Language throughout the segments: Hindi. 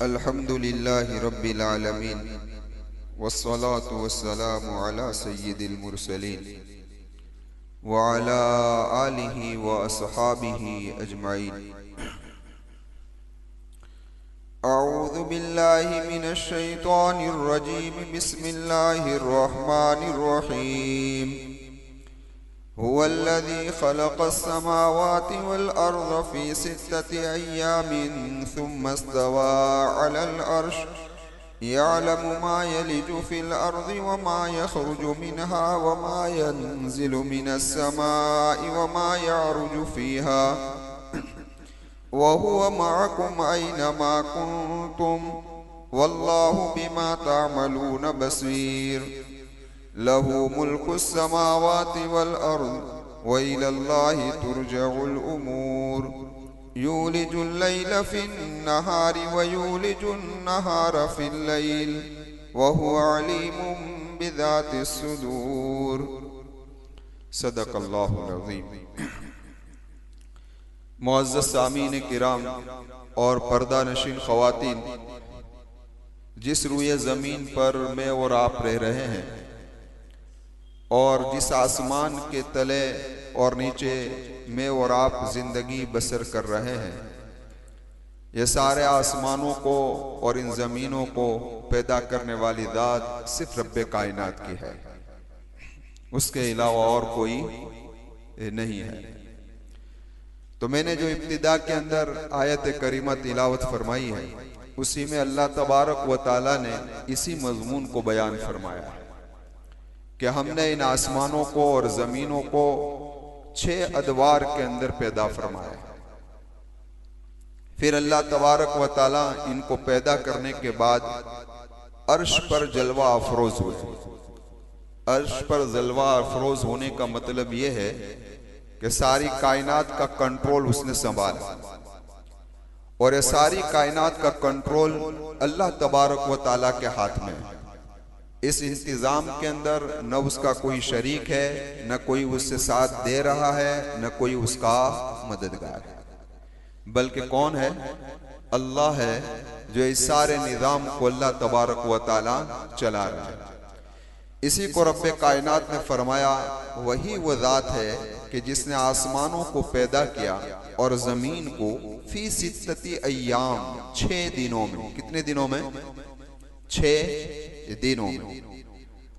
अल्हम्दुलिल्लाहि रब्बिल आलमीन वस्सलातु वस्सलामु अला सय्यिदिल मुरसलीन व अला आलिहि व अस्हाबिहि अजमाइन। अऊज़ु बिल्लाहि मिनश शैतानिर रजीम। बिस्मिल्लाहिर रहमानिर रहीम। हुवल्लज़ी खलक़स समावाति वल अर्ज़ फ़ी सित्तति अय्यामिन सुम्मा इस्तवा अलल अर्श यअलमु मा यलिजु फ़िल अर्ज़ि व मा यख़रुजु मिन्हा व मा यंज़िलु मिनस समाइ व मा यअरुजु फ़ीहा व हुवा मअकुम ऐनमा कुन्तुम वल्लाहु बिमा तअमलून बसीर। लहू मुल्कुस समावाति वल अर्ज़ व इलल्लाहि तुरजउल उमूर। यूलिजुल लैला फिन्नहारि व यूलिजुन नहारा फिल्लैल व हुवा अलीमुम बिज़ातिस सुदूर। सदक़ल्लाहुल अज़ीम। मुअज़्ज़ज़ सामीन किराम और पर्दा नशीन ख़वातीन, जिस रूए ज़मीन पर मैं और आप रह रहे हैं और जिस आसमान के तले और नीचे मैं और आप ज़िंदगी बसर कर रहे हैं, ये सारे आसमानों को और इन ज़मीनों को पैदा करने वाली ज़ात सिर्फ रब्बे कायनात की है, उसके अलावा और कोई नहीं है। तो मैंने जो इब्तिदा के अंदर आयत करीमा तिलावत फरमाई है, उसी में अल्लाह तबारक व ताला ने इसी मजमून को बयान फरमाया कि हमने इन आसमानों को और ज़मीनों को 6 अदवार के अंदर पैदा फरमाया। फिर अल्लाह तबारक व ताला इनको पैदा करने के बाद अर्श पर जलवा अफरोज हुए। अर्श पर जलवा अफरोज होने का मतलब यह है कि सारी कायनात का कंट्रोल उसने संभाला, और ये सारी कायनात का कंट्रोल अल्लाह तबारक व ताला के हाथ में है। इस इंतज़ाम के अंदर न उसका कोई शरीक है, न कोई उससे साथ दे रहा है, न कोई उसका मददगार है, बल्कि कौन है? अल्लाह है, जो इस सारे निज़ाम को अल्लाह तबारक व ताला चला रहा है। इसी को रब्बे कायनात ने फरमाया, वही वो ज़ात है कि जिसने आसमानों को पैदा किया और ज़मीन को फी सित्तति अय्याम, 6 दिनों में। कितने दिनों में? 6 दिनों में।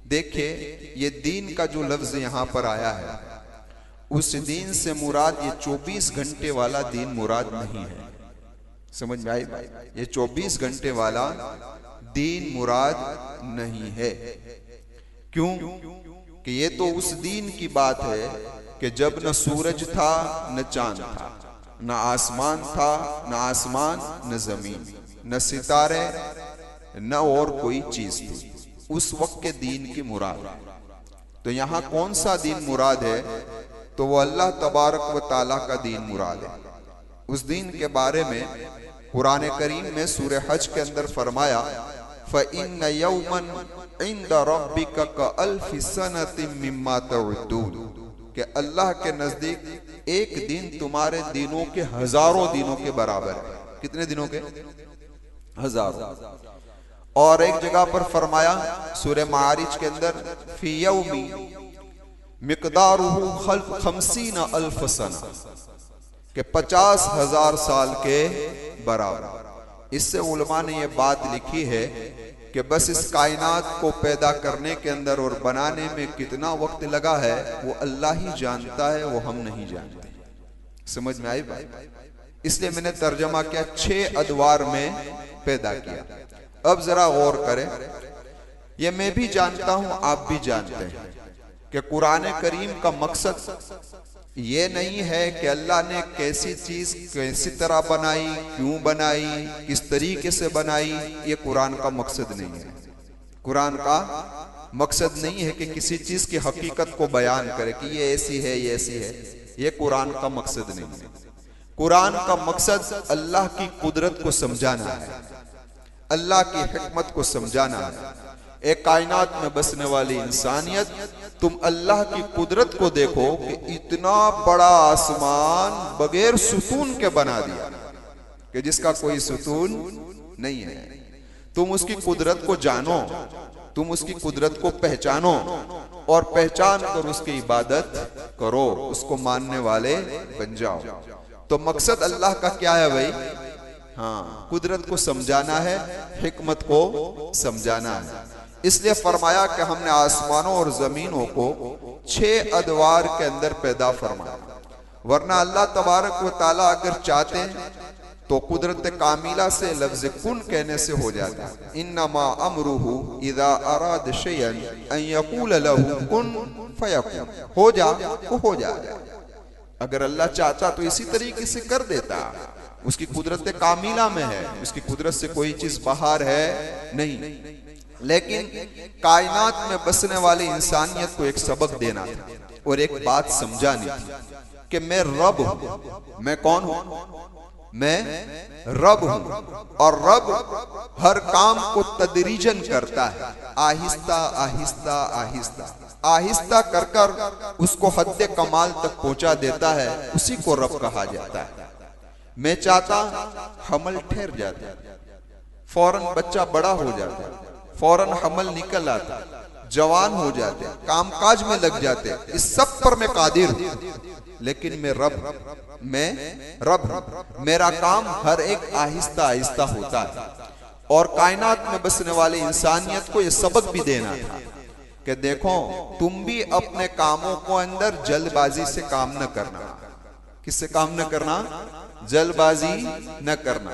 देखिए, ये दीन का जो लफ्ज़ यहाँ पर आया है, उस दीन से मुराद ये 24 घंटे वाला दीन मुराद नहीं है। समझ में आई बात? ये 24 घंटे वाला दीन मुराद नहीं है। क्यों? कि ये तो उस दीन की बात है कि जब न सूरज था न चांद था, न आसमान था न आसमान न जमीन, न सितारे, न और कोई चीज थी। उस वक्त के दीन की मुराद। तो यहाँ कौन सा दीन मुराद है? तो वो अल्लाह तबारक व ताला का दीन मुराद है। उस दीन के बारे में कुरान करीम में सूरह हज के अंदर फरमाया, फ़इन्न यौमन इंद रब्बिका कअल्फि सनतिन मिम्मा तउद्दून, कि अल्लाह के नजदीक एक दिन तुम्हारे दिनों के हजारों दिनों के बराबर है। कितने दिनों के? हजारों। और एक जगह पर फरमाया सूरह मारिज के अंदर, फी यौमी मिक़दारुहु खमसीन अल्फ सना, के 50,000 साल के बराबर। इससे उलमा ने यह बात लिखी है कि बस इस कायनात को पैदा करने के अंदर और बनाने में कितना वक्त लगा है वो अल्लाह ही जानता है, वो हम नहीं जानते। समझ में आई बात? इसलिए मैंने तर्जमा किया 6 अदवार में पैदा किया। अब जरा गौर करें, ये मैं भी जानता हूं, आप भी जानते हैं कि कुरान करीम का मकसद ये नहीं है कि अल्लाह ने कैसी चीज कैसी तरह बनाई, क्यों बनाई, किस तरीके से बनाई। ये कुरान का मकसद नहीं है। कुरान का मकसद नहीं है कि किसी चीज की हकीकत को बयान करे कि ये ऐसी है, ये ऐसी है। ये कुरान का मकसद नहीं है। कुरान का मकसद अल्लाह की कुदरत को समझाना है, अल्लाह की हिकमत को समझाना है। एक कायनात में बसने वाली इंसानियत, तुम अल्लाह की कुदरत को देखो कि इतना बड़ा आसमान बगैर सुतून के बना दिया कि जिसका कोई सुतून नहीं है। तुम उसकी कुदरत को जानो, तुम उसकी कुदरत को पहचानो और पहचान कर उसकी इबादत करो, उसको मानने वाले बन जाओ। तो मकसद अल्लाह का क्या है भाई? हाँ, कुदरत को समझाना है, हिकमत को समझाना है। इसलिए फरमाया कि हमने आसमानों और जमीनों को 6 अदवार के अंदर पैदा फरमाया। वरना अल्लाह तबारक व ताला अगर चाहते हैं तो कुदरत कामिला से लफ्ज कुन कहने से हो जाता है। इन्नमा अमरुहु इज़ा अराद शयअन अन यक़ूल लहु कुन फयकुन, हो जा वो हो जाए। अगर अल्लाह चाहता तो इसी तरीके से कर देता। उसकी कुदरत कामिला में है, उसकी कुदरत से कोई चीज बाहर है नहीं। लेकिन कायनात में बसने वाली इंसानियत को एक सबक देना था और एक बात समझानी थी कि मैं रब हूं। मैं कौन हूं? मैं रब हूं। और रब हर काम को तदरीजन करता है, आहिस्ता आहिस्ता आहिस्ता आहिस्ता कर कर उसको हद कमाल तक पहुंचा देता है। उसी को रब कहा जाता है। मैं चाहता हमल ठहर जाता, फौरन बच्चा बड़ा हो जाता, फौरन हमल निकल आता, जवान हो जाते, कामकाज में लग जाते, इस सब पर मैं कादिर हूं। लेकिन मैं रब हूं। मेरा काम हर एक आहिस्ता आहिस्ता होता है। और कायनात में बसने वाली इंसानियत को यह सबक भी देना था कि देखो, तुम भी अपने कामों को अंदर जल्दबाजी से काम न करना। किससे काम न करना? जल्दबाजी न करना।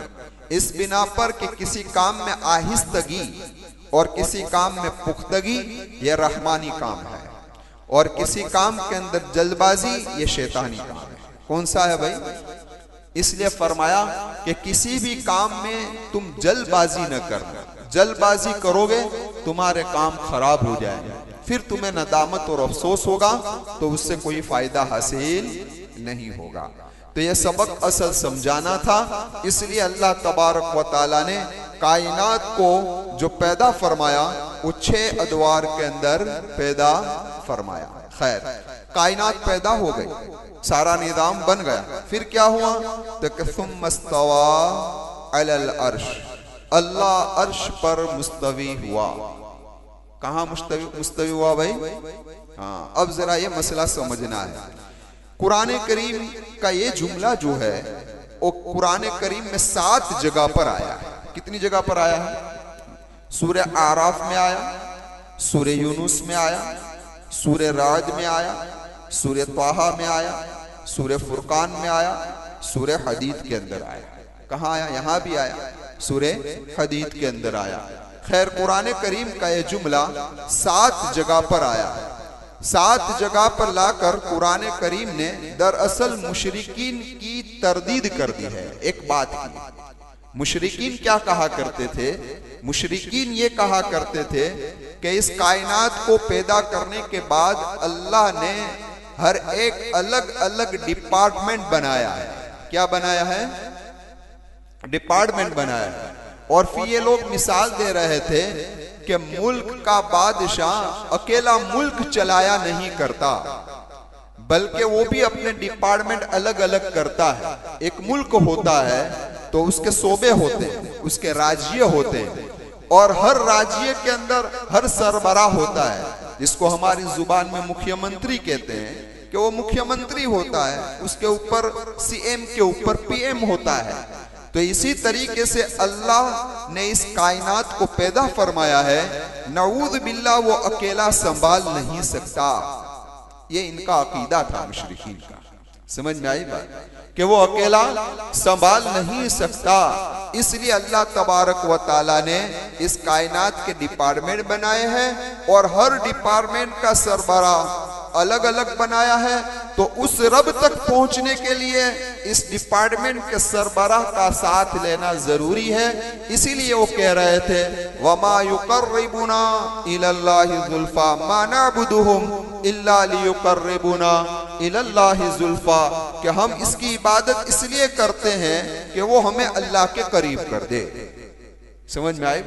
इस बिना पर कि किसी काम में आहिस्तगी और किसी काम में पुख्तगी यह रहमानी काम है, और किसी काम के अंदर जल्दबाजी ये शैतानी काम है। कौन सा है भाई? इसलिए फरमाया कि किसी भी काम में तुम जल्दबाजी न करना। जल्दबाजी करोगे तुम्हारे काम खराब हो जाएंगे, फिर तुम्हें नदामत और अफसोस होगा, तो उससे कोई फायदा हासिल नहीं होगा। तो यह सबक असल समझाना था। इसलिए अल्लाह तबारक व ताला ने कायनात को जो पैदा फरमाया वो 6 अदवार के अंदर पैदा फरमाया। खैर, कायनात पैदा हो गई, सारा निजाम बन गया। फिर क्या हुआ? तो सुम्मस्तवा अलल अर्श, अल्लाह अर्श पर मुस्तवी हुआ। कहां मुस्तवी हुआ भाई? हाँ, अब जरा ये मसला समझना है। कुरान करीम का ये जुमला जो है वो कुरान करीम में 7 जगह पर आया है। कितनी जगह पर आया है? सूरे आराफ में आया, सूरे यूनुस में आया, सूरे राद में आया, सूरे ताहा में आया, सूरे फुरकान में आया, सूरे हदीद के अंदर आया। कहाँ आया? यहाँ भी आया, सूरे हदीद के अंदर आया। खैर, कुरान करीम का ये जुमला 7 जगह पर आया। 7 जगह पर लाकर कुरान करीम ने दरअसल मुशरिकीन की तरदीद कर दी है। एक बात की, मुशरिकीन क्या कहा करते थे? मुशरिकीन ये कहा करते थे कि इस कायनात को पैदा करने के बाद अल्लाह ने हर एक अलग अलग डिपार्टमेंट बनाया है। क्या बनाया है? डिपार्टमेंट बनाया है। और फिर ये लोग मिसाल दे रहे थे कि मुल्क का बादशाह अकेला मुल्क चलाया नहीं करता, बल्कि वो भी अपने डिपार्टमेंट अलग अलग करता है। एक मुल्क होता है तो उसके सूबे होते हैं, उसके राज्य होते हैं, और हर राज्य के अंदर हर सरबरा होता है, जिसको हमारी जुबान में मुख्यमंत्री कहते हैं कि वो मुख्यमंत्री होता है। उसके ऊपर सीएम के ऊपर पीएम होता है। तो इसी तरीके से अल्लाह ने इस कायनात को पैदा फरमाया है। नऊज़ बिल्लाह, वो अकेला संभाल नहीं सकता। ये इनका अकीदा था मुशरिकीन का। समझ में आई बात? कि वो अकेला संभाल नहीं सकता। इसलिए अल्लाह तबारक व ताला ने इस कायनात के डिपार्टमेंट बनाए हैं और हर डिपार्टमेंट का सरबरा अलग अलग बनाया है। तो उस रब तक पहुंचने के लिए इस डिपार्टमेंट के सरबराह का साथ लेना जरूरी है। इसीलिए वो कह रहे थे, वमा युकर्रिबुना इलल्लाहि ज़ुल्फा मा नअबुदुहुम इल्ला लियुकर्रिबुना इलल्लाहि ज़ुल्फा, कि हम इसकी इबादत इसलिए करते हैं कि वो हमें अल्लाह के करीब कर दे। समझ में आई?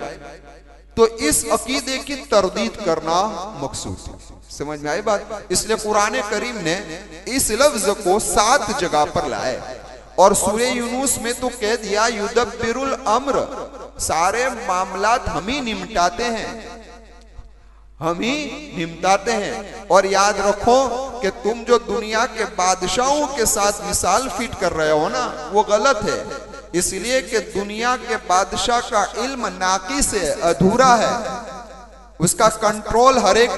तो इस अकीदे की तरदीद करना मकसूद है। समझ में आई बात? इसलिए कुरान करीम ने इस लफ्ज को 7 जगह पर लाए। और सूरे यूनुस में तो कह दिया युदब्बिरुल अम्र, सारे मामलात हम ही निपटाते हैं, हम ही निपटाते हैं। और याद रखो कि तुम जो दुनिया के बादशाहों के साथ मिसाल फिट कर रहे हो ना, वो गलत है। इसलिए कि दुनिया के बादशाह का इल्म नाकिस है, अधूरा है, उसका कंट्रोल हर एक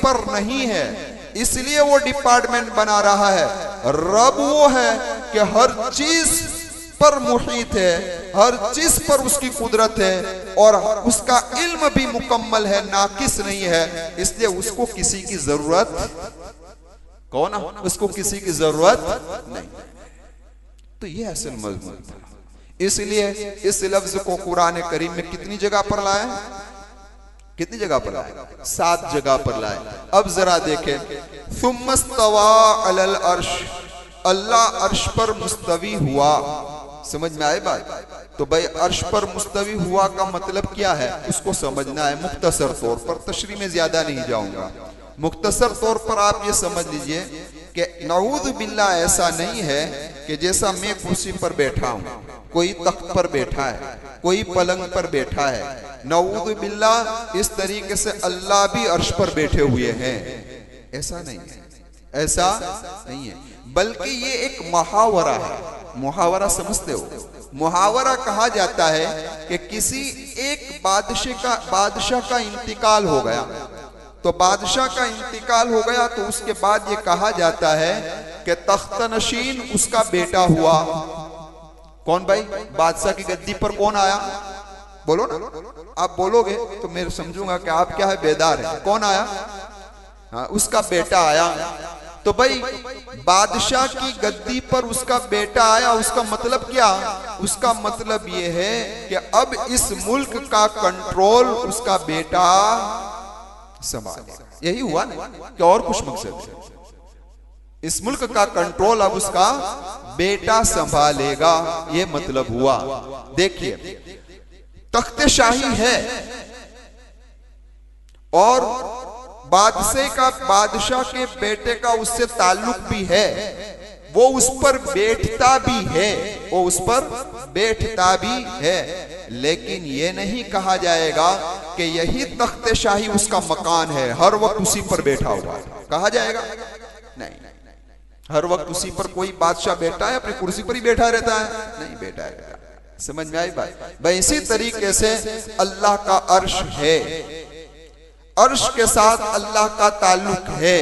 पर नहीं है, इसलिए वो डिपार्टमेंट बना रहा है। रब वो है कि हर चीज पर मुहीत है, हर चीज पर उसकी कुदरत है और उसका इल्म भी मुकम्मल है, नाकिस नहीं है। इसलिए उसको किसी की जरूरत कौन है, उसको किसी की जरूरत नहीं। तो ये असल मजमून था। इसलिए इस लफ्ज को कुरान करीम में कितनी जगह पर लाया, कितनी जगह पर लाया, 7 जगह पर लाया। अब जरा देखें, सुम्मस्तवा अलल अर्श, अल्लाह अर्श पर मुस्तवी हुआ। समझ में आए बात? तो भाई अर्श पर मुस्तवी हुआ का मतलब क्या है, उसको समझना है मुख्तसर तौर पर, तशरीह में ज्यादा नहीं जाऊंगा। मुख्तसर तौर पर आप ये समझ लीजिए कि नऊज़ बिल्लाह ऐसा नहीं है कि जैसा मैं कुर्सी पर बैठा हूँ, कोई तख्त पर बैठा है, कोई पलंग पर बैठा है। नऊज़ बिल्लाह इस तरीके से अल्लाह भी अर्श पर बैठे हुए हैं, ऐसा नहीं है, ऐसा नहीं है। बल्कि ये एक मुहावरा है। मुहावरा समझते हो? मुहावरा कहा जाता है कि किसी एक बादशाह का इंतकाल हो गया, तो बादशाह का इंतकाल हो गया तो उसके बाद ये कहा जाता है कि तख्त नशीन उसका बेटा हुआ। कौन भाई? बादशाह की गद्दी पर कौन आया? बोलो ना, आप बोलोगे तो मैं समझूंगा कि आप क्या है, बेदार है। कौन आया? हाँ, उसका बेटा आया। तो भाई बादशाह की गद्दी पर उसका बेटा आया, उसका मतलब क्या? उसका मतलब ये है कि अब इस मुल्क का कंट्रोल उसका बेटा संभालेगा। यही हुआ ना, कि और कुछ मकसद है? इस मुल्क का कंट्रोल अब उसका बेटा संभालेगा, ये मतलब हुआ। देखिए, तख्त शाही है और बादशाह के बेटे का उससे ताल्लुक भी है, वो उस पर बैठता भी है, वो उस पर बैठता भी है। लेकिन ये नहीं कहा जाएगा कि यही तख्त शाही उसका मकान है, हर वक्त उसी पर बैठा हुआ है। कहा जाएगा? नहीं, हर वक्त उसी पर कोई बादशाह बैठा है, अपनी कुर्सी पर ही बैठा रहता है? नहीं बैठा है। समझ में आई बात? भाई इसी तरीके से अल्लाह का अर्श है, अर्श के साथ अल्लाह का ताल्लुक है,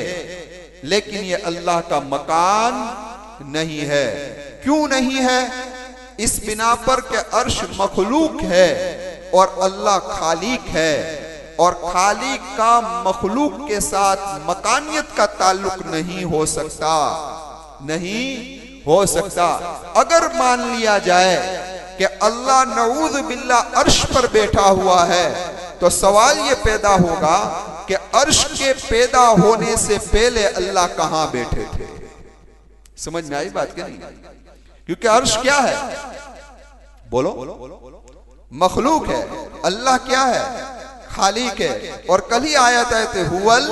लेकिन ये अल्लाह का मकान नहीं है। क्यों नहीं है? इस बिना पर कि अर्श मखलूक है और अल्लाह खालिक है, और खालिक का मखलूक के साथ मकानियत का ताल्लुक नहीं हो सकता, नहीं हो सकता। अगर मान लिया जाए कि अल्लाह नऊज़ बिल्लाह अर्श पर बैठा हुआ है, तो सवाल ये पैदा होगा कि अर्श के पैदा होने से पहले अल्लाह कहां बैठे थे? समझ में आई बात? क्या नहीं? क्योंकि अर्श क्या है? बोलो, मखलूक है। अल्लाह क्या है? खालिक है। और कल ही आयत आए थे, हुवल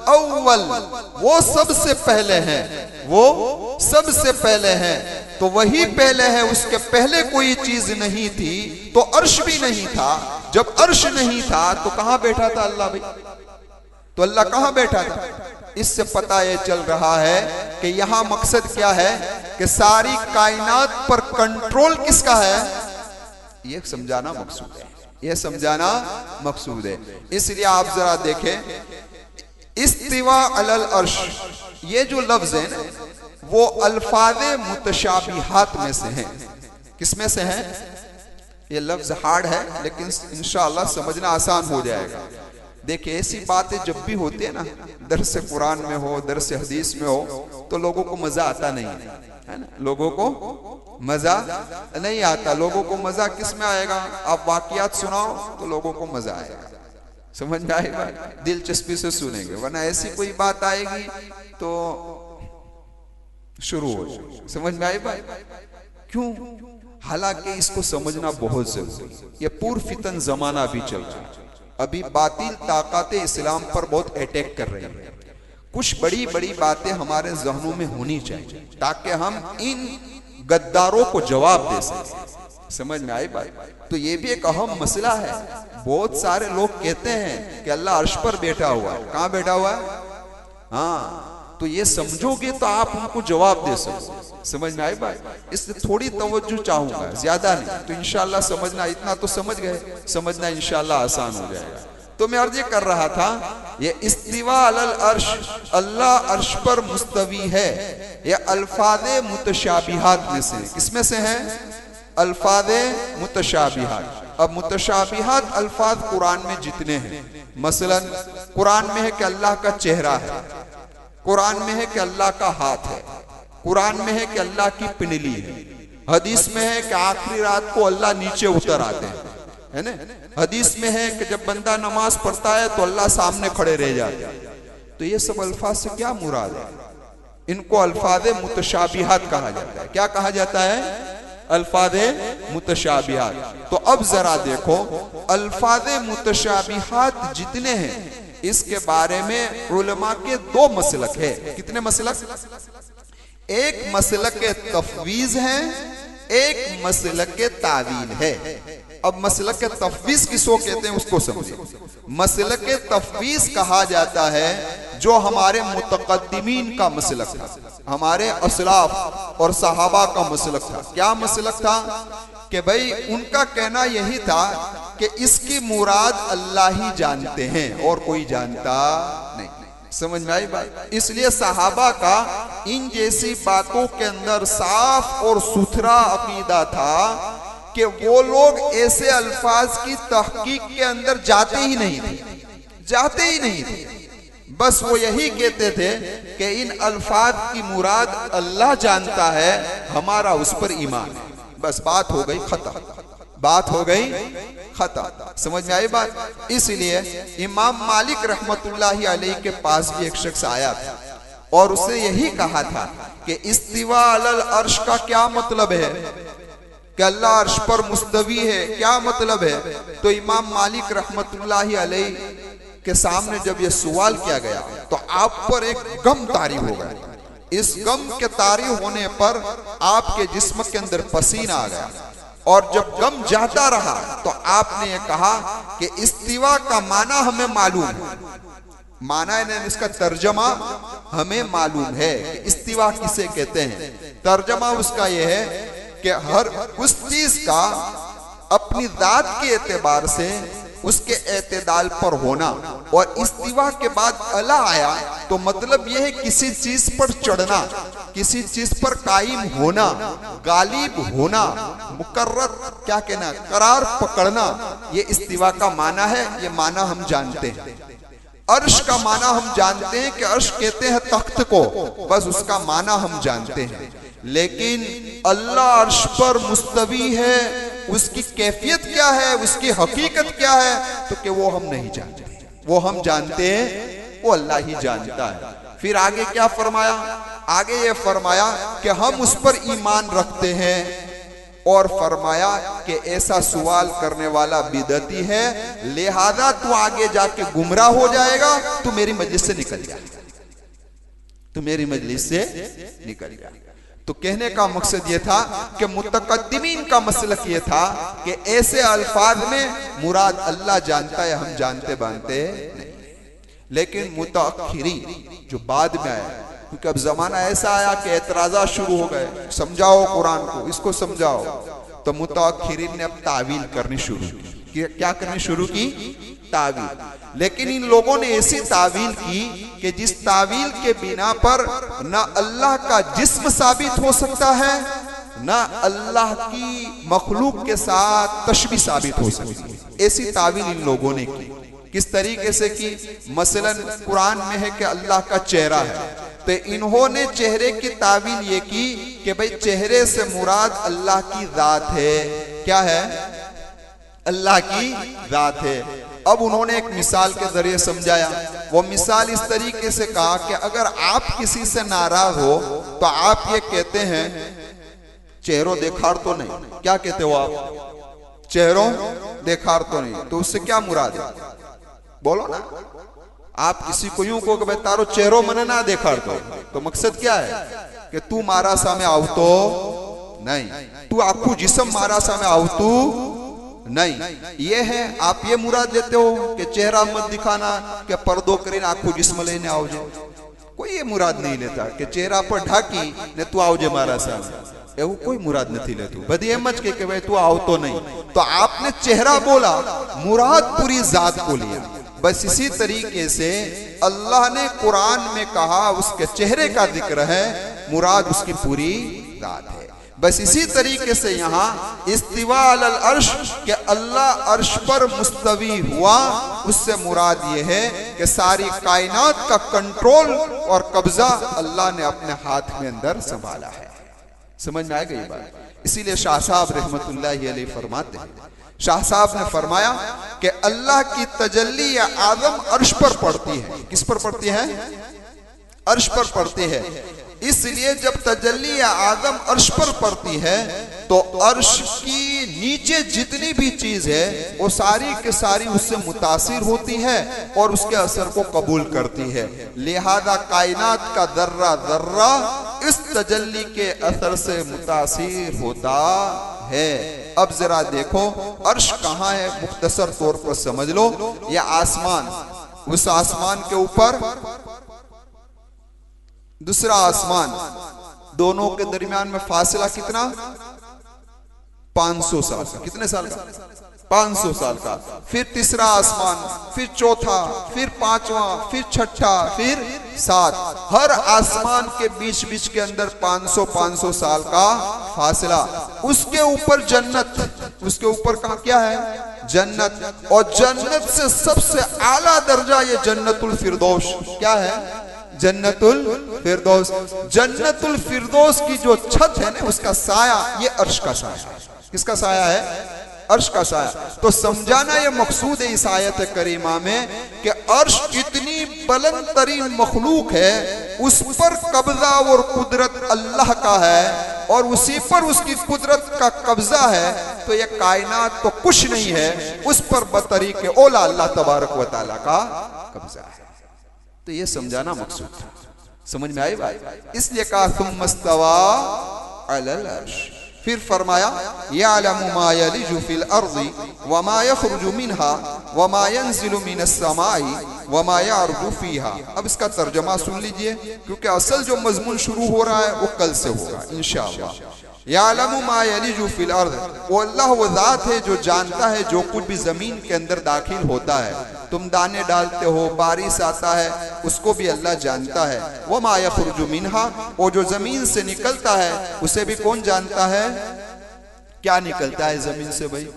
अव्वल, वो सबसे पहले हैं, वो सबसे पहले हैं। तो वही पहले है, उसके पहले कोई चीज नहीं थी, तो अर्श भी नहीं था। जब अर्श नहीं था तो कहां बैठा था अल्लाह? भाई तो अल्लाह कहां बैठा था? इससे पता यह चल रहा है कि यहां मकसद क्या है कि सारी कायनात पर कंट्रोल किसका है, यह समझाना मकसूद है, यह समझाना मकसूद है। इसलिए आप जरा देखें, इस्तिवा अलल अर्श, ये जो लफ्ज है ना, वो अल्फाज़े मुतशाबिहात में से हैं। किसमें से हैं? ये लफ्ज हार्ड है, लेकिन इंशाअल्लाह समझना आसान हो जाएगा। देखिए, ऐसी बातें जब भी होती है ना, दर्स कुरान में हो, दर्स हदीस में हो, तो लोगों को मजा आता नहीं है ना, लोगों को मजा नहीं आता। लोगों को मजा किस में आएगा? आप वाकियात सुनाओ तो लोगों को मजा आएगा। समझ में आएगा? दिलचस्पी से सुनेंगे, वरना ऐसी कोई बात आएगी तो शुरू हो जाए। समझ में आई बात? क्यों? हालांकि इसको समझना बहुत जरूरी है। ये पूर्व फितन जमाना भी चल रहा है, अभी बातिल ताकत इस्लाम पर बहुत अटैक कर रही है। कुछ बड़ी बड़ी बातें हमारे जहनों में होनी चाहिए ताकि हम इन गद्दारों को जवाब दे सकें। समझ में आई बात? तो ये भी एक अहम मसला है। बहुत सारे लोग कहते हैं कि अल्लाह अर्श पर बैठा हुआ है। कहाँ बैठा हुआ है? हाँ, तो ये समझोगे तो आप उनको जवाब दे सको। समझ में आई बात? इससे थोड़ी तवज्जो चाहूंगा, ज्यादा नहीं। तो इंशाल्लाह समझना, इतना तो समझ गए, समझना इंशाल्लाह आसान हो जाएगा। तो मैं अर्ज कर रहा था, ये इस्तिवा अलल अर्श, अल्लाह अर्श पर मुस्तवी है, ये अल्फाज़े मुतशाबिहात में से, किसमें से है? अल्फाज़े मुतशाबिहात। अब मुतशाबिहात अल्फाज कुरान में जितने हैं, मसलन कुरान में है कि अल्लाह का चेहरा है, कुरान में है कि अल्लाह का हाथ है, कुरान में है कि अल्लाह की पिंडली है, हदीस में है कि आखिरी रात को अल्लाह नीचे उतर आते हैं, है ना? हदीस में है कि जब बंदा नमाज पढ़ता है तो अल्लाह सामने खड़े रह जाते हैं। तो ये सब अल्फाज से क्या मुराद है? इनको अल्फाज़े मुतशाबिहात कहा जाता है। क्या कहा जाता है? अल्फाज़े मुतशाबिहात। तो अब जरा देखो, अल्फाज़े मुतशाबिहात जितने हैं इसके बारे में उलमा के दो मसलक है। कितने मसलक? एक मसलक तफवीज है, एक मसलक तावील है। अब मसलक तफवीज किसको कहते हैं उसको समझिए। मसलक तफवीज कहा जाता है जो हमारे मुतकद्दिमीन का मसलक था, हमारे असलाफ और सहाबा का मसलक था। क्या मसलक था? कि भाई उनका कहना यही था कि इसकी मुराद अल्लाह ही जानते हैं और कोई जानता नहीं। समझ में आई बात? इसलिए सहाबा का इन जैसी बातों के अंदर साफ और सुथरा अकीदा था कि वो लोग ऐसे अल्फाज की तहकीक के अंदर जाते ही नहीं थे। बस वो यही कहते थे कि इन अल्फाज की मुराद अल्लाह जानता है, हमारा उस पर ईमान है। बस बात हो गई खत्म। समझ में आई बात? इसलिए इमाम मालिक रहमतुल्लाहि अलैहि के पास भी एक शख्स आया था और उसे यही कहा था कि इस्तिवा अलल अर्श का क्या मतलब है, कि अल्लाह अर्श पर मुस्तवी है, क्या मतलब है? तो इमाम मालिक रहमतुल्लाहि अलैहि के सामने जब ये सवाल किया गया तो आप पर एक गम तारी हो गया। इस गम के तारी होने पर आपके जिस्म के अंदर पसीना आ गया और जब गम जाता रहा तो आपने ये कहा कि इस्तिवा का माना हमें मालूम है, माना है इसका तर्जमा हमें मालूम है कि इस्तिवा किसे कहते हैं। तर्जमा उसका यह है कि हर उस चीज का अपनी जात के एतबार से उसके एतदाल पर होना, और इस्तिवा के बाद अला आया तो मतलब यह है किसी चीज पर चढ़ना, किसी चीज पर कायम होना, गालिब होना, मुकर्रर क्या कहना, करार पकड़ना, ये इस्तिवा का माना है। ये माना हम जानते हैं। अर्श का माना हम जानते हैं कि अर्श कहते हैं तख्त को, बस उसका माना हम जानते हैं। लेकिन अल्लाह अर्श पर मुस्तवी है, उसकी कैफियत क्या है, उसकी हकीकत क्या है, तो कि वो हम नहीं जानते। वो हम जानते हैं, वो अल्लाह ही जानता है। फिर आगे क्या फरमाया? आगे ये फरमाया कि हम उस पर ईमान रखते हैं, और फरमाया कि ऐसा सवाल करने वाला बिदअती है, लिहाजा तू आगे जाके गुमराह हो जाएगा, तू मेरी मजलिस से निकल जा, तू मेरी मजलिस से निकल जा। तो कहने का मकसद यह था कि मुतकद्दिमीन का मसलक यह था कि ऐसे अल्फाज में मुराद अल्लाह जानता है, हम जानते बानते नहीं। लेकिन मुतअख्खिरीन जो बाद में आया, क्योंकि अब जमाना ऐसा आया कि एतराज़ा शुरू हो गए, समझाओ कुरान को, इसको समझाओ, तो मुतअख्खिरीन ने अब तावील करनी शुरू की। क्या करनी शुरू की? तावील। लेकिन इन लोगों ने ऐसी तावील की कि जिस तावील के बिना पर ना अल्लाह का जिस्म साबित हो सकता है, ना अल्लाह की मखलूक के साथ तशबीह साबित हो सकती है। ऐसी तावील इन लोगों ने की। किस तरीके से की? मसलन कुरान में है कि अल्लाह का चेहरा है, तो इन्होंने चेहरे की तावील ये की कि भाई चेहरे से मुराद अल्लाह की जात है। क्या है? अल्लाह की जात है। अब उन्होंने एक मिसाल के जरिए समझाया। वो मिसाल इस तरीके से कहा कि अगर आप किसी से नाराज हो तो आप ये कहते हैं चेहरों देखार तो नहीं। क्या कहते हो आप? चेहरों देखार तो नहीं। तो उससे क्या मुराद है? बोलो ना। आप किसी को यूं को कि तारो चेहरों मने ना देखार तो मकसद क्या है कि तू मारा सामे आवतो नहीं, तू आखू जिस्म मारा सा में आवतू नहीं। ये है आप ये मुराद लेते हो कि चेहरा मत दिखाना, कि पर्दो करीने आखू जिस्म लेने आवजे। कोई ये मुराद नहीं लेता कि चेहरा पर ढाकी ने तू आवजे मारा सामने, એવું કોઈ મુરાદ નથી લેતું। બધી એમ જ કે ભાઈ તું આવતો નહીં, तो आपने चेहरा बोला, मुराद पूरी जात को लिया। बस इसी तरीके से अल्लाह ने कुरान में कहा उसके चेहरे का जिक्र है, मुराद उसकी पूरी जात है। बस इसी तरीके से यहाँ इस्तिवा अलल अर्श के अल्लाह अर्श पर मुस्तवी हुआ, उससे मुराद ये है कि सारी कायनात का कंट्रोल और कब्जा अल्लाह ने अपने हाथ में अंदर संभाला है। समझ में आ गई बात। इसीलिए शाह साहब रहमतुल्लाहि अलैहि फरमाते हैं, शाह साहब ने फरमाया कि अल्लाह की तजल्ली या आदम अर्श पर पड़ती है। किस पर पड़ती है? अर्श पर पड़ती है। इसलिए जब तजल्ली या आदम अर्श पर पड़ती है तो अर्श की नीचे जितनी भी चीज है वो सारी के सारी उससे मुतासिर होती है और उसके असर को कबूल करती है। लिहाजा कायनात का दर्रा दर्रा इस तजल्ली के असर से मुतासिर होता है। अब जरा देखो अर्श कहाँ है, मुख्तसर तौर पर समझ लो। यह आसमान, उस आसमान के ऊपर दूसरा आसमान, दोनों के दरमियान में फासला कितना? 500 साल का। कितने साल का? 500 साल का। फिर तीसरा आसमान, फिर चौथा, फिर पांचवा, फिर छठा, फिर 7। हर आसमान के बीच बीच के अंदर 500 साल का फासला। उसके ऊपर जन्नत, उसके ऊपर कहाँ क्या है? जन्नत। और जन्नत से सबसे आला दर्जा ये जन्नतुल फिरदौस। क्या है? जन्नतुल फिरदौस। जन्नतुल फिरदौस की जो छत है ना, उसका साया ये अर्श का साया। किसका साया है? अर्श का साया। तो समझाना ये मकसूद है इस आयत करीमा में कि अर्श इतनी बुलंद तरीन मखलूक है, उस पर कब्जा और कुदरत अल्लाह का है और उसी पर उसकी कुदरत का कब्जा है। तो ये कायनात तो कुछ नहीं है, उस पर बतरीके औला अल्लाह तबारक व तआला का कब्जा है। तो ये समझाना मकसूद था। समझ में आई बात? इसलिए कहा तुम मस्तवा अलल अर्श। फिर फरमाया यअलमु मा यलिजु फिल अर्ज़ि व मा यख़रुजु मिन्हा व मा यंज़िलु मिनस समाई व मा यअरुजु फीहा। अब इसका तर्जुमा सुन लीजिए, क्योंकि असल जो मजमून शुरू हो रहा है वो कल से होगा इंशाअल्लाह। यअलमु मा यलिजु फिल अर्ज़, वो अल्लाह वो ज़ात है जो जानता है जो कुछ भी जमीन के अंदर दाखिल होता है। तुम दाने डालते हो, बारिश आता है, उसको भी अल्लाह जानता है। वो मा यख़रुजु मिन्हा, वो जो जमीन से निकलता है उसे भी कौन जानता है? क्या निकलता है जमीन से भाई?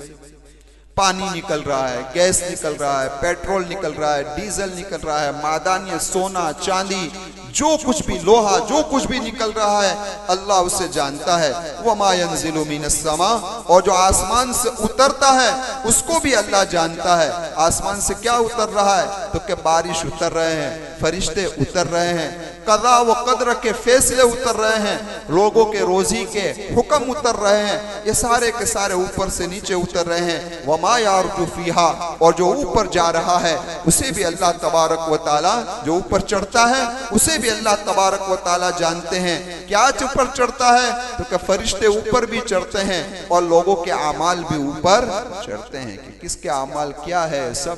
पानी निकल रहा है, गैस निकल रहा है, पेट्रोल निकल रहा है, डीजल निकल रहा है, मादानी सोना चांदी जो कुछ भी, लोहा जो कुछ भी निकल रहा है अल्लाह उसे जानता है। वमा यंज़िलु मिनस समा, और जो आसमान से उतरता है उसको भी अल्लाह जानता है। आसमान से क्या उतर रहा है? तो क्या बारिश उतर रहे हैं, फरिश्ते उतर रहे हैं, कदा व कदर के फैसले उतर रहे हैं, लोगों के रोजी के हुक्म उतर रहे हैं, ये सारे के सारे ऊपर से नीचे उतर रहे हैं। वमा यारजु फीहा, और जो ऊपर जा रहा है उसे भी अल्लाह तबारक व तआला, जो ऊपर चढ़ता है उसे भी अल्लाह तबारक व तआला जानते हैं। क्या ऊपर चढ़ता है? तो क्या फरिश्ते ऊपर भी चढ़ते हैं और लोगों के आमाल भी ऊपर चढ़ते हैं कि किसके आमाल क्या है, सब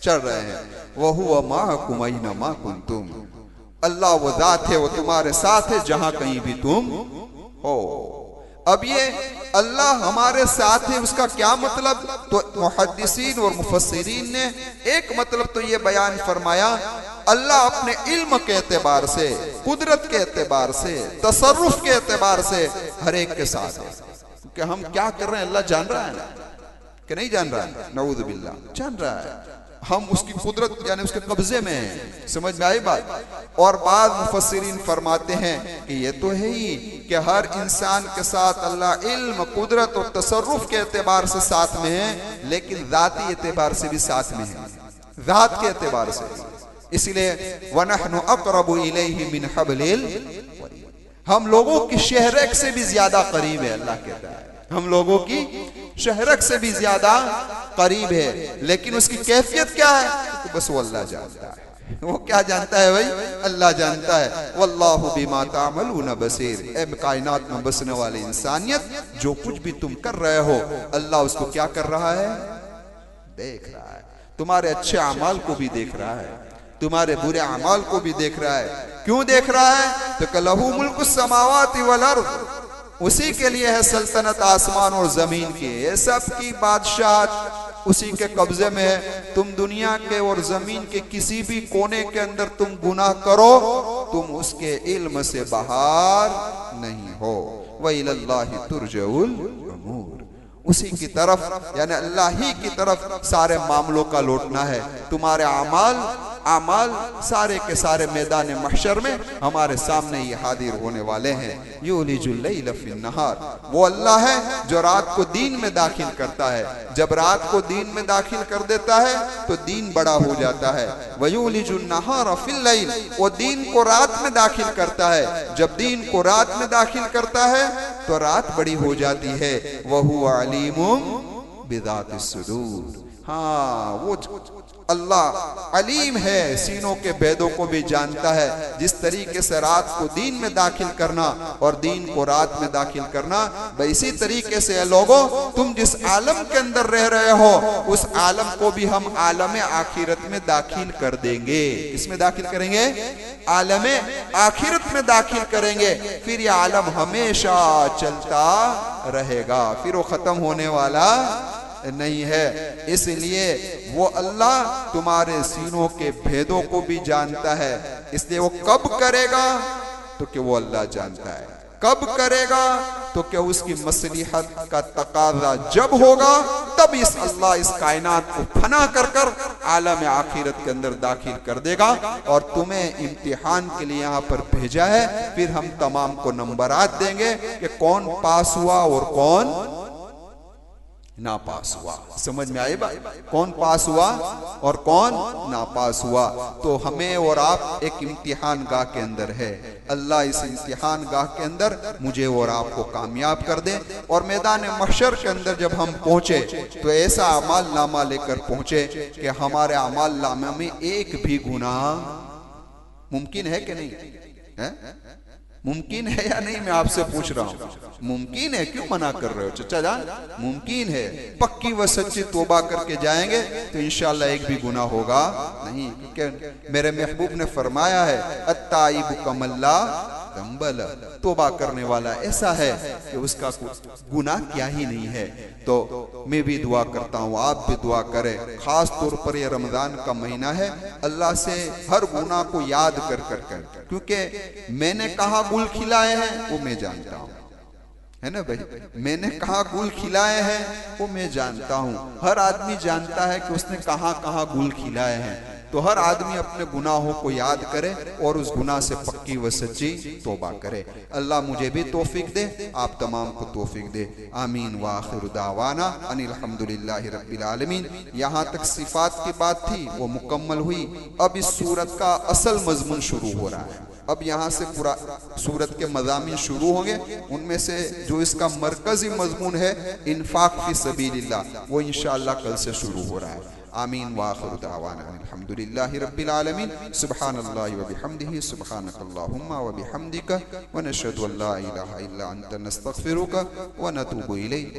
चढ़ रहे हैं। वहुवा माअकुम ऐनमा कुंतुम, अल्लाह वो जात है, वो तुम्हारे साथ है जहां कहीं भी तुम हो। अब ये अल्लाह हमारे साथ है, उसका क्या मतलब? तो मुहद्दिसीन और मुफस्सिरीन ने एक मतलब तो ये बयान फरमाया, अल्लाह अपने इल्म के एतबार से, कुदरत के एतबार से, तसर्रुफ के एतबार से हर एक के साथ है। क्योंकि हम क्या कर रहे हैं अल्लाह जान रहा है ना, कि नहीं जान रहा है? नऊज़ बिल्लाह, जान रहा है। हम उसकी कुदरत यानी उसके कब्जे में हैं। समझ में आई बात? और बाद मुफस्सिरीन फरमाते हैं कि ये तो है ही कि हर इंसान के साथ अल्लाह इल्म, कुदरत और तसर्रुफ के एतबार से साथ में है, लेकिन जाती एतबार से भी साथ में है, जात के एतबार से। इसलिए वनहनु अक़रबु इलैहि मिन हब्लिल वरीद, हम लोगों की शहरक से भी ज्यादा करीब है। अल्लाह कहता है हम लोगों की शहरक से भी ज्यादा करीब है, लेकिन उसकी कैफियत क्या है? तो बस वो अल्लाह जानता है। वो क्या जानता है भाई? अल्लाह जानता है। वल्लाहु बिमा तामलून बसीर। ए कायनात में बसने वाले इंसानियत, जो कुछ भी तुम कर रहे हो अल्लाह उसको क्या कर रहा है? देख रहा है। तुम्हारे अच्छे अमाल को भी देख रहा है, तुम्हारे बुरे अमाल को भी देख रहा है। क्यों देख रहा है? तो लहू मुल्कुस समावाति वल अर्द, उसी के लिए है सल्तनत आसमान और जमीन की, ये सब की बादशाह उसी के कब्जे में है। तुम दुनिया के और जमीन के किसी भी कोने के अंदर तुम गुनाह करो, तुम उसके इल्म से बाहर नहीं हो। व इलल्लाहि तुरजउल उमूर, उसी की तरफ यानी अल्लाह ही की तरफ सारे मामलों का लौटना है। तुम्हारे अमाल सारे के सारे मैदान महशर में हमारे सामने ये हाजिर होने वाले हैं। युलिजुल लैल फिन नहार, वो अल्लाह है जो रात को दीन में दाखिल करता है। जब रात को दीन में दाखिल कर देता है तो दीन बड़ा हो जाता है। वयुलिजुन नहार फिल लैल, वो दीन को रात में दाखिल करता है। जब दीन को रात में दाखिल करता है तो रात बड़ी हो जाती है। वहुवा अलीमुम बिज़ातिस सुदूर, हाँ वो अल्लाह अलीम है, सीनों के भेदों को भी जानता है। जिस तरीके से रात को दीन में दाखिल करना और दीन को रात में दाखिल करना, इसी तरीके से लोगों तुम जिस आलम के अंदर रह रहे हो उस आलम को भी हम आलम आखिरत में दाखिल कर देंगे। इसमें दाखिल करेंगे, आलम आखिरत में दाखिल करेंगे। फिर यह आलम हमेशा चलता रहेगा, फिर वो खत्म होने वाला नहीं है। इसलिए वो अल्लाह तुम्हारे सीनों के भेदों को भी जानता है। इसलिए वो कब करेगा तो कि वो अल्लाह जानता है, कब करेगा तो क्या उसकी मसलिहत का तकाजा जब होगा तब इस अल्लाह इस कायनात को फना कर आलम आखिरत के अंदर दाखिल कर देगा। और तुम्हें इम्तिहान के लिए यहाँ पर भेजा है, फिर हम तमाम को नंबरात देंगे कि कौन पास हुआ और कौन नापास हुआ। समझ में आई बात? कौन पास हुआ और कौन नापास हुआ। तो हमें और आप एक इम्तिहान गाह के अंदर है। अल्लाह इस इम्तिहान गाह के अंदर मुझे और आपको कामयाब कर दे और मैदान महशर के अंदर जब हम पहुंचे तो ऐसा अमाल नामा लेकर पहुंचे कि हमारे अमाल नामे में एक भी गुनाह मुमकिन है कि नहीं है? मुमकिन है या नहीं? मैं आपसे पूछ रहा हूँ, मुमकिन है? क्यों मना कर रहे हो चचा जान? मुमकिन है। पक्की व सच्ची तौबा करके जाएंगे तो इंशाअल्लाह एक भी गुनाह होगा नहीं, क्योंकि मेरे महबूब ने फरमाया है अत्ताइब कमल्ला दंबल, तौबा करने वाला ऐसा है कि उसका गुनाह क्या ही नहीं है। तो मैं भी दुआ करता हूँ, आप भी दुआ करें। खास तौर पर ये रमजान का महीना है, अल्लाह से हर गुनाह को याद कर क्योंकि मैंने कहा गुल खिलाए हैं वो मैं जानता हूँ, है ना भाई? मैंने कहा गुल खिलाए हैं वो मैं जानता हूँ। हर आदमी जानता है कि उसने कहाँ कहाँ गुल खिलाए हैं। तो हर आदमी अपने गुनाहों को याद करे और उस गुनाह से पक्की व सच्ची तौबा करे। अल्लाह मुझे भी तौफीक दे, आप तमाम को तौफीक दे। आमीन। व आखिरु दावाना अनिल हम्दुलिल्लाहि रब्बिल आलमीन। यहाँ तक सिफात की बात थी वो मुकम्मल हुई। अब इस सूरत का असल मजमून शुरू हो रहा है। अब यहाँ से पूरा सूरत के मज़ामीन शुरू होंगे। उनमें से जो इसका मरकजी मजमून है इन्फाक फी सबीलिल्लाह, वो इंशाअल्लाह कल से शुरू हो रहा है। आमीन। व आखिरु दावाना अल्हम्दुलिल्लाहि रब्बिल आलमीन। सुब्हानल्लाहि व बिहम्दिही, सुब्हानकल्लाहुम्मा व बिहम्दिका, व नशहदु अल्ला इलाहा इल्ला अंता नस्तगफिरुका व नतूबु इलैक।